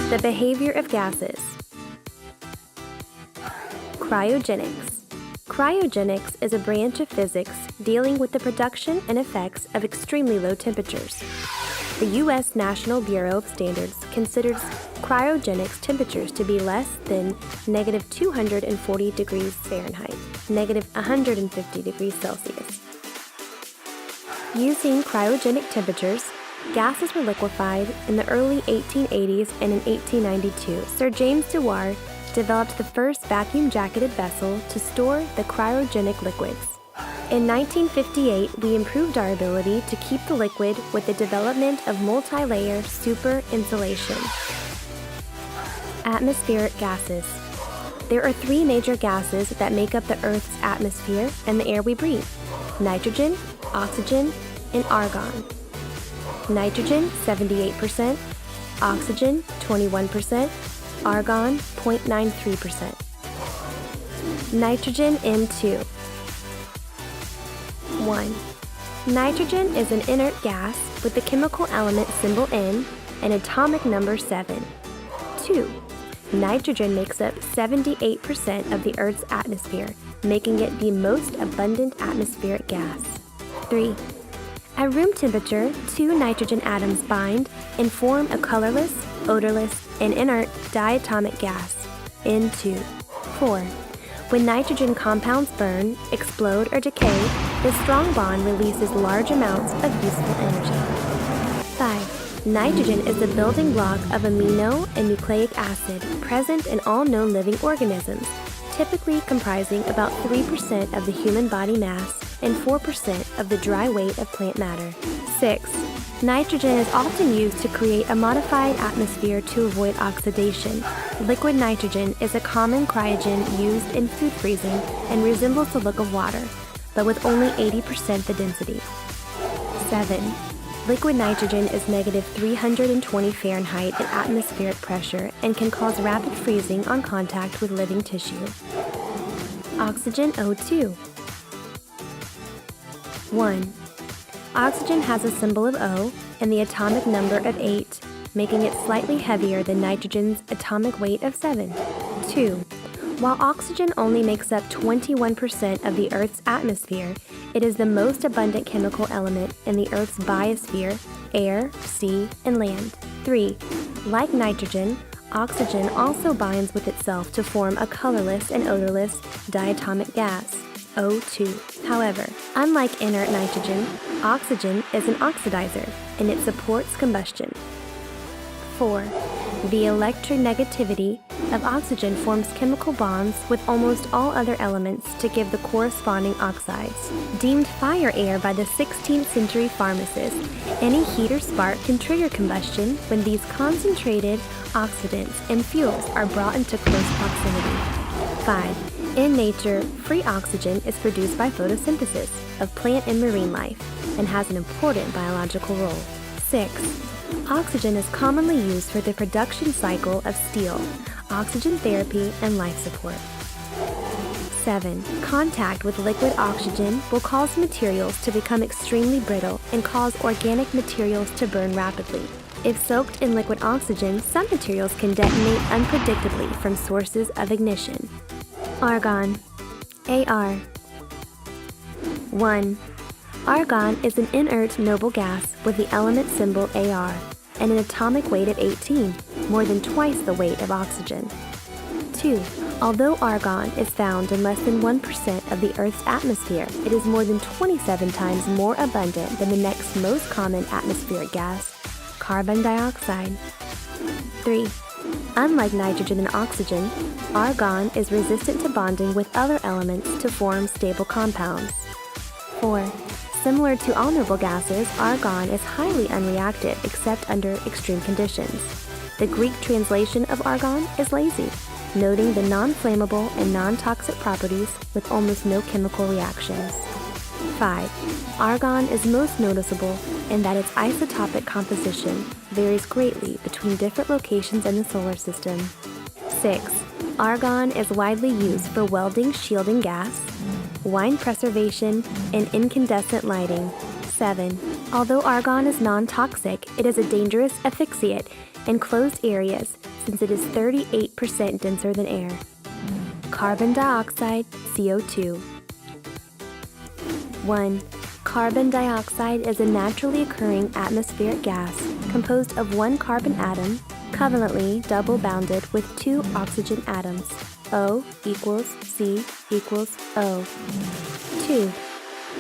The behavior of gases. Cryogenics. Cryogenics is a branch of physics dealing with the production and effects of extremely low temperatures. The U.S. National Bureau of Standards considers cryogenics temperatures to be less than negative 240 degrees Fahrenheit, negative 150 degrees Celsius. Using cryogenic temperatures, gases were liquefied in the early 1880s, and in 1892, Sir James Dewar developed the first vacuum-jacketed vessel to store the cryogenic liquids. In 1958, we improved our ability to keep the liquid with the development of multi-layer super insulation. Atmospheric gases. There are three major gases that make up the Earth's atmosphere and the air we breathe: nitrogen, oxygen, and argon. Nitrogen, 78%, oxygen, 21%, argon, 0.93%. Nitrogen N2. 1. Nitrogen is an inert gas with the chemical element symbol N and atomic number 7. 2. Nitrogen makes up 78% of the Earth's atmosphere, making it the most abundant atmospheric gas. 3. At room temperature, two nitrogen atoms bind and form a colorless, odorless, and inert diatomic gas, N2. 4. When nitrogen compounds burn, explode, or decay, the strong bond releases large amounts of useful energy. 5. Nitrogen is the building block of amino and nucleic acid present in all known living organisms, typically comprising about 3% of the human body mass and 4% of the dry weight of plant matter. 6. Nitrogen is often used to create a modified atmosphere to avoid oxidation. Liquid nitrogen is a common cryogen used in food freezing and resembles the look of water, but with only 80% the density. 7. Liquid nitrogen is negative 320 Fahrenheit at atmospheric pressure and can cause rapid freezing on contact with living tissue. Oxygen O2. 1. Oxygen has a symbol of O and the atomic number of 8, making it slightly heavier than nitrogen's atomic weight of 7. 2. While oxygen only makes up 21% of the Earth's atmosphere, it is the most abundant chemical element in the Earth's biosphere, air, sea, and land. 3. Like nitrogen, oxygen also binds with itself to form a colorless and odorless diatomic gas, O2. However, unlike inert nitrogen, oxygen is an oxidizer, and it supports combustion. 4. The electronegativity of oxygen forms chemical bonds with almost all other elements to give the corresponding oxides. Deemed fire air by the 16th century pharmacists, any heat or spark can trigger combustion when these concentrated oxidants and fuels are brought into close proximity. 5. In nature, free oxygen is produced by photosynthesis of plant and marine life and has an important biological role. 6. Oxygen is commonly used for the production cycle of steel, oxygen therapy, and life support. 7. Contact with liquid oxygen will cause materials to become extremely brittle and cause organic materials to burn rapidly. If soaked in liquid oxygen, some materials can detonate unpredictably from sources of ignition. Argon. AR. 1. Argon is an inert noble gas with the element symbol Ar and an atomic weight of 18, more than twice the weight of oxygen. 2. Although argon is found in less than 1% of the Earth's atmosphere, it is more than 27 times more abundant than the next most common atmospheric gas, carbon dioxide. 3. Unlike nitrogen and oxygen, argon is resistant to bonding with other elements to form stable compounds. 4. Similar to all noble gases, argon is highly unreactive except under extreme conditions. The Greek translation of argon is lazy, noting the non-flammable and non-toxic properties with almost no chemical reactions. 5. Argon is most noticeable in that its isotopic composition varies greatly between different locations in the solar system. 6. Argon is widely used for welding shielding gas, wine preservation, and incandescent lighting. 7. Although argon is non-toxic, it is a dangerous asphyxiate in closed areas since it is 38% denser than air. Carbon dioxide, CO2. 1. Carbon dioxide is a naturally occurring atmospheric gas composed of one carbon atom, covalently double-bounded with two oxygen atoms, O equals C equals O. 2.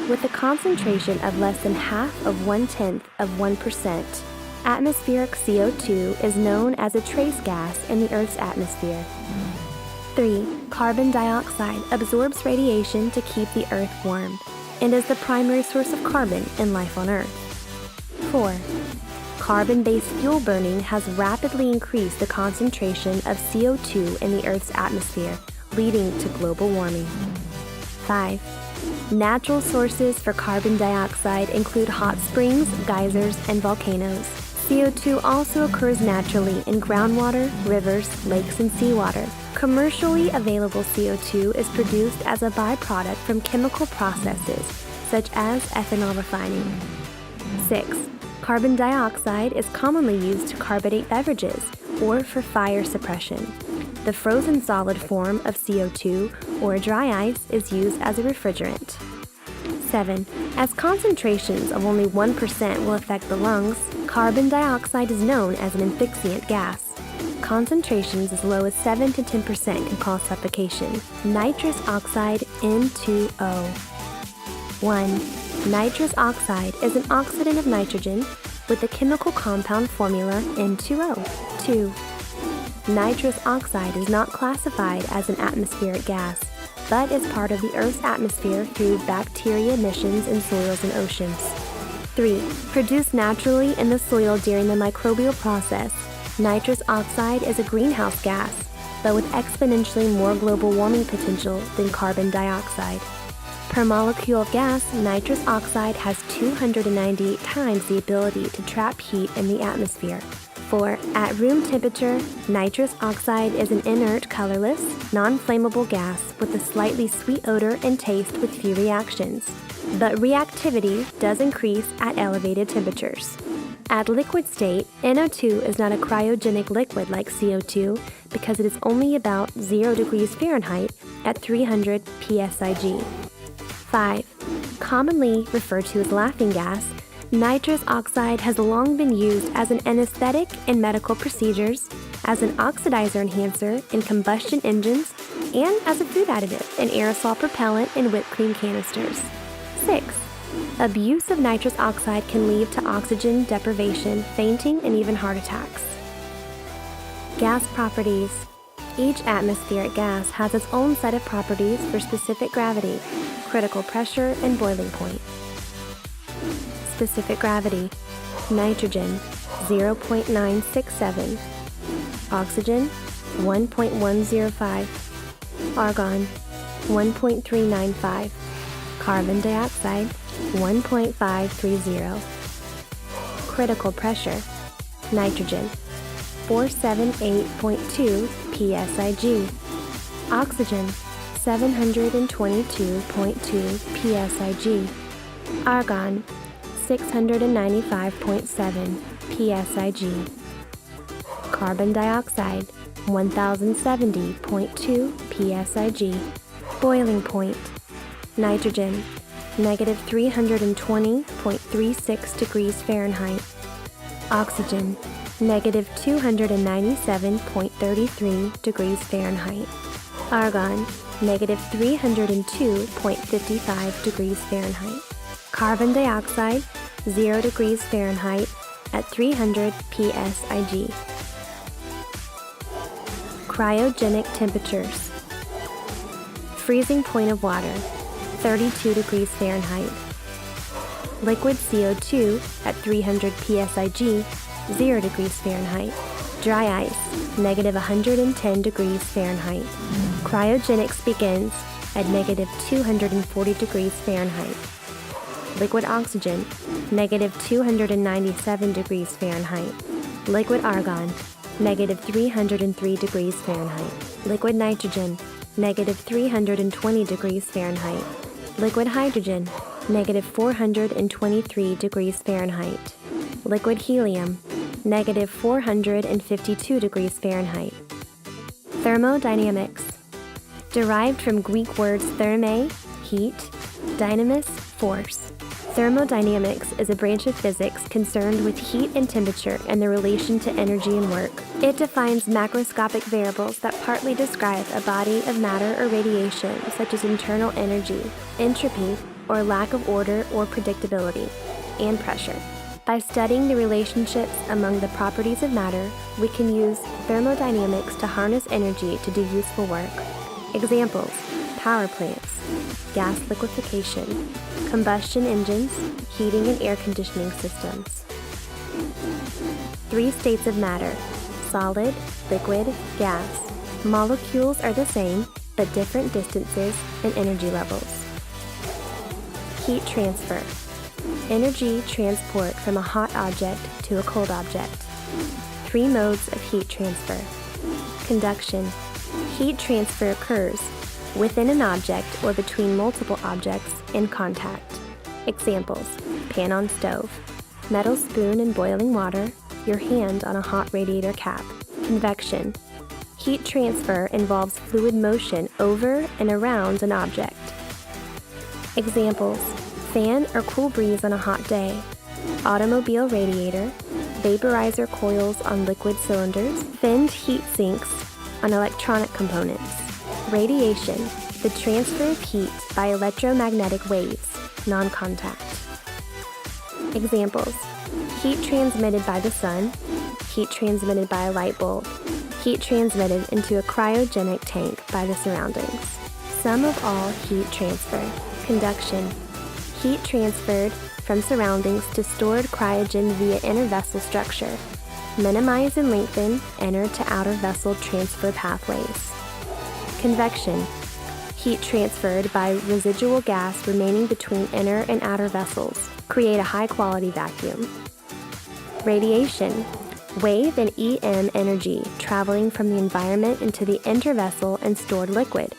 With a concentration of less than half of 0.1%, atmospheric CO2 is known as a trace gas in the Earth's atmosphere. 3. Carbon dioxide absorbs radiation to keep the Earth warm and is the primary source of carbon in life on Earth. 4. Carbon-based fuel burning has rapidly increased the concentration of CO2 in the Earth's atmosphere, leading to global warming. 5. Natural sources for carbon dioxide include hot springs, geysers, and volcanoes. CO2 also occurs naturally in groundwater, rivers, lakes, and seawater. Commercially available CO2 is produced as a byproduct from chemical processes, such as ethanol refining. 6. Carbon dioxide is commonly used to carbonate beverages or for fire suppression. The frozen solid form of CO2, or dry ice, is used as a refrigerant. 7. As concentrations of only 1% will affect the lungs, carbon dioxide is known as an asphyxiant gas. Concentrations as low as 7 to 10% can cause suffocation. Nitrous oxide, N2O. 1. Nitrous oxide is an oxidant of nitrogen with the chemical compound formula N2O. 2. Nitrous oxide is not classified as an atmospheric gas, but is part of the Earth's atmosphere through bacteria emissions in soils and oceans. 3. Produced naturally in the soil during the microbial process, nitrous oxide is a greenhouse gas, but with exponentially more global warming potential than carbon dioxide. Per molecule of gas, nitrous oxide has 298 times the ability to trap heat in the atmosphere. 4. At room temperature, nitrous oxide is an inert, colorless, non-flammable gas with a slightly sweet odor and taste with few reactions. But reactivity does increase at elevated temperatures. At liquid state, NO2 is not a cryogenic liquid like CO2 because it is only about 0 degrees Fahrenheit at 300 psig. 5. Commonly referred to as laughing gas, nitrous oxide has long been used as an anesthetic in medical procedures, as an oxidizer enhancer in combustion engines, and as a food additive in aerosol propellant in whipped cream canisters. 6. Abuse of nitrous oxide can lead to oxygen deprivation, fainting, and even heart attacks. Gas properties. Each atmospheric gas has its own set of properties for specific gravity, critical pressure, and boiling point. Specific gravity: nitrogen 0.967, oxygen 1.105, argon 1.395, carbon dioxide 1.530. Critical pressure: nitrogen 478.2 psig, oxygen 722.2 psig, argon 695.7 psig, carbon dioxide 1070.2 psig. Boiling point: nitrogen negative 320.36 degrees Fahrenheit, oxygen negative 297.33 degrees Fahrenheit, argon negative 302.55 degrees Fahrenheit, carbon dioxide 0 degrees Fahrenheit at 300 psig. Cryogenic temperatures: freezing point of water 32 degrees Fahrenheit, liquid CO2 at 300 psig 0 degrees Fahrenheit, dry ice negative 110 degrees Fahrenheit. Cryogenics begins at negative 240 degrees Fahrenheit. Liquid oxygen negative 297 degrees Fahrenheit. Liquid argon negative 303 degrees Fahrenheit. Liquid nitrogen negative 320 degrees Fahrenheit. Liquid hydrogen negative 423 degrees Fahrenheit. Liquid helium, negative 452 degrees Fahrenheit. Thermodynamics, derived from Greek words therme, heat, dynamis, force. Thermodynamics is a branch of physics concerned with heat and temperature and their relation to energy and work. It defines macroscopic variables that partly describe a body of matter or radiation, such as internal energy, entropy, or lack of order or predictability, and pressure. By studying the relationships among the properties of matter, we can use thermodynamics to harness energy to do useful work. Examples: power plants, gas liquefaction, combustion engines, heating and air conditioning systems. 3 states of matter: solid, liquid, gas. Molecules are the same, but different distances and energy levels. Heat transfer, energy transport from a hot object to a cold object. 3 modes of heat transfer. Conduction, heat transfer occurs within an object or between multiple objects in contact. Examples: pan on stove, metal spoon in boiling water, your hand on a hot radiator cap. Convection, heat transfer involves fluid motion over and around an object. Examples: fan or cool breeze on a hot day, automobile radiator, vaporizer coils on liquid cylinders, finned heat sinks on electronic components. Radiation, the transfer of heat by electromagnetic waves, non-contact. Examples: heat transmitted by the sun, heat transmitted by a light bulb, heat transmitted into a cryogenic tank by the surroundings. Sum of all heat transfer. Conduction, heat transferred from surroundings to stored cryogen via inner vessel structure. Minimize and lengthen inner to outer vessel transfer pathways. Convection, heat transferred by residual gas remaining between inner and outer vessels. Create a high-quality vacuum. Radiation, wave and EM energy traveling from the environment into the intervessel and stored liquid.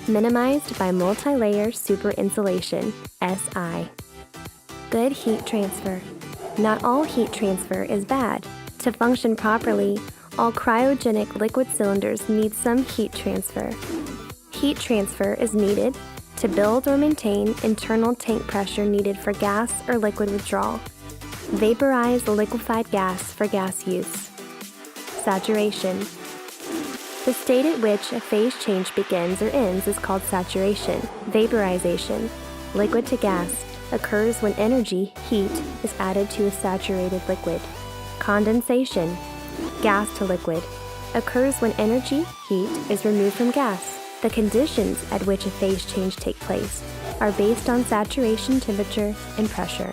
Minimized by multi-layer super insulation, SI. Good heat transfer. Not all heat transfer is bad. To function properly, all cryogenic liquid cylinders need some heat transfer. Heat transfer is needed to build or maintain internal tank pressure needed for gas or liquid withdrawal. Vaporize liquefied gas for gas use. Saturation. The state at which a phase change begins or ends is called saturation. Vaporization, liquid to gas, occurs when energy, heat, is added to a saturated liquid. Condensation, gas to liquid, occurs when energy, heat, is removed from gas. The conditions at which a phase change takes place are based on saturation temperature and pressure.